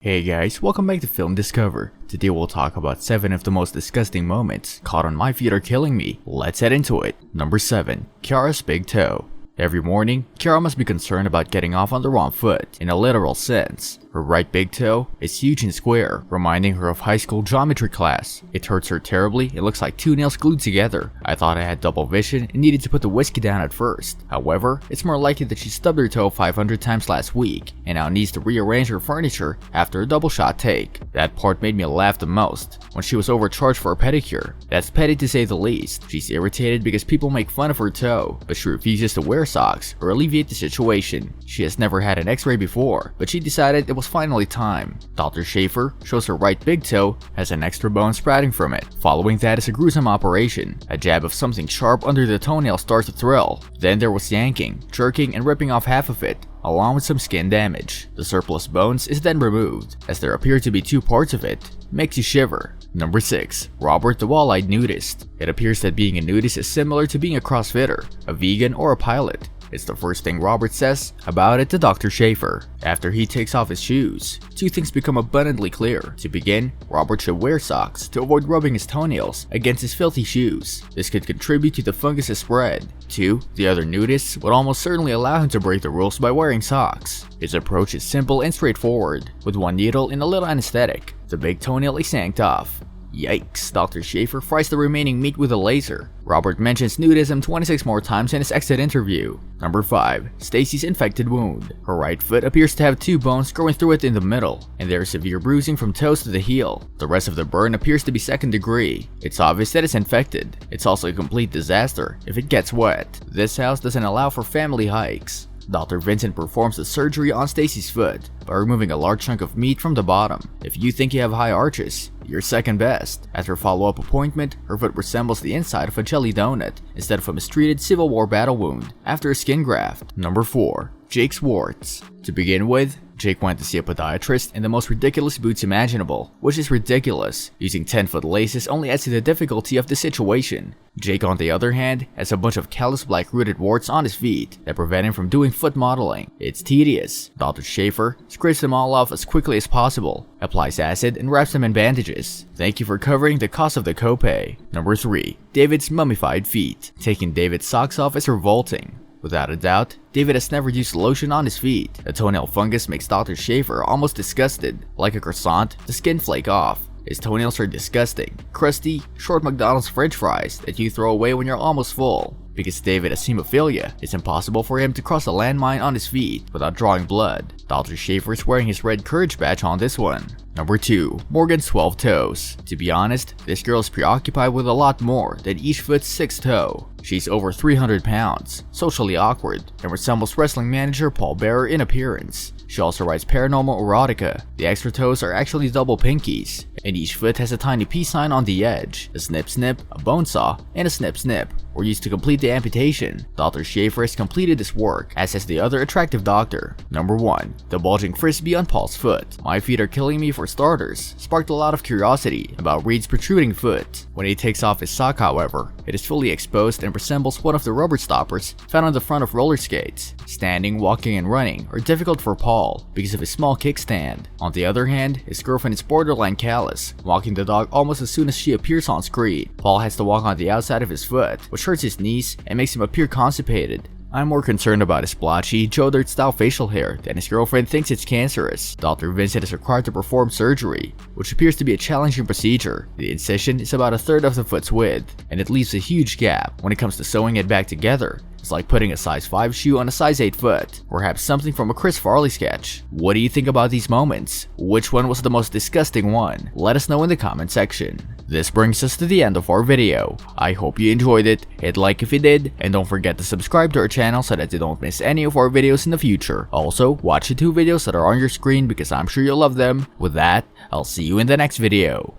Hey guys, welcome back to Film Discover. Today we'll talk about 7 of the most disgusting moments caught on My Feet Are Killing Me. Let's head into it. Number 7. Kiara's big toe. Every morning, Kiara must be concerned about getting off on the wrong foot, in a literal sense. Her right big toe is huge and square, reminding her of high school geometry class. It hurts her terribly, it looks like 2 nails glued together. I thought I had double vision and needed to put the whiskey down at first. However, it's more likely that she stubbed her toe 500 times last week, and now needs to rearrange her furniture after a double shot take. That part made me laugh the most, when she was overcharged for a pedicure. That's petty to say the least. She's irritated because people make fun of her toe, but she refuses to wear socks or alleviate the situation. She has never had an x-ray before, but she decided it was finally time. Dr. Schaefer shows her right big toe has an extra bone sprouting from it. Following that is a gruesome operation. A jab of something sharp under the toenail starts to thrill. Then there was yanking, jerking, and ripping off half of it, along with some skin damage. The surplus bones is then removed, as there appear to be 2 parts of it. Makes you shiver. Number 6. Robert the Wall-Eyed Nudist. It appears that being a nudist is similar to being a CrossFitter, a vegan, or a pilot. It's the first thing Robert says about it to Dr. Schaefer. After he takes off his shoes, 2 things become abundantly clear. To begin, Robert should wear socks to avoid rubbing his toenails against his filthy shoes. This could contribute to the fungus' spread. 2. The other nudists would almost certainly allow him to break the rules by wearing socks. His approach is simple and straightforward, with 1 needle and a little anesthetic. The big toenail is yanked off. Yikes, Dr. Schaefer fries the remaining meat with a laser. Robert mentions nudism 26 more times in his exit interview. Number 5. Stacy's infected wound. Her right foot appears to have 2 bones growing through it in the middle, and there is severe bruising from toes to the heel. The rest of the burn appears to be 2nd degree. It's obvious that it's infected. It's also a complete disaster if it gets wet. This house doesn't allow for family hikes. Dr. Vincent performs the surgery on Stacy's foot by removing a large chunk of meat from the bottom. If you think you have high arches, you're second best. After a follow-up appointment, her foot resembles the inside of a jelly donut instead of a mistreated Civil War battle wound after a skin graft. Number 4. Jake's warts. To begin with, Jake went to see a podiatrist in the most ridiculous boots imaginable, which is ridiculous. Using 10-foot laces only adds to the difficulty of the situation. Jake, on the other hand, has a bunch of callous black rooted warts on his feet that prevent him from doing foot modeling. It's tedious. Dr. Schaefer scrapes them all off as quickly as possible, applies acid, and wraps them in bandages. Thank you for covering the cost of the copay. Number 3. David's mummified feet. Taking David's socks off is revolting. Without a doubt, David has never used lotion on his feet. The toenail fungus makes Dr. Schaefer almost disgusted. Like a croissant, the skin flake off. His toenails are disgusting, crusty, short McDonald's french fries that you throw away when you're almost full. Because David has hemophilia, it's impossible for him to cross a landmine on his feet without drawing blood. Dr. Schaefer is wearing his red courage badge on this one. Number 2. Morgan's 12 toes. To be honest, this girl is preoccupied with a lot more than each foot's 6th toe. She's over 300 pounds, socially awkward, and resembles wrestling manager Paul Bearer in appearance. She also writes paranormal erotica. The extra toes are actually double pinkies, and each foot has a tiny peace sign on the edge. A snip snip, a bone saw, and a snip snip were used to complete the amputation. Dr. Schaefer has completed this work, as has the other attractive doctor. Number 1. The bulging frisbee on Paul's foot. My Feet Are Killing Me, for starters, sparked a lot of curiosity about Reed's protruding foot. When he takes off his sock, however, it is fully exposed and resembles one of the rubber stoppers found on the front of roller skates. Standing, walking, and running are difficult for Paul because of his small kickstand. On the other hand, his girlfriend is borderline callous, walking the dog almost as soon as she appears on screen. Paul has to walk on the outside of his foot, which hurts his knees and makes him appear constipated. I'm more concerned about his blotchy, Joe Dirt style facial hair than his girlfriend thinks it's cancerous. Dr. Vincent is required to perform surgery, which appears to be a challenging procedure. The incision is about 1/3 of the foot's width, and it leaves a huge gap. When it comes to sewing it back together, it's like putting a size 5 shoe on a size 8 foot. Perhaps something from a Chris Farley sketch. What do you think about these moments? Which one was the most disgusting one? Let us know in the comment section. This brings us to the end of our video. I hope you enjoyed it. Hit like if you did, and don't forget to subscribe to our channel so that you don't miss any of our videos in the future. Also, watch the 2 videos that are on your screen because I'm sure you'll love them. With that, I'll see you in the next video.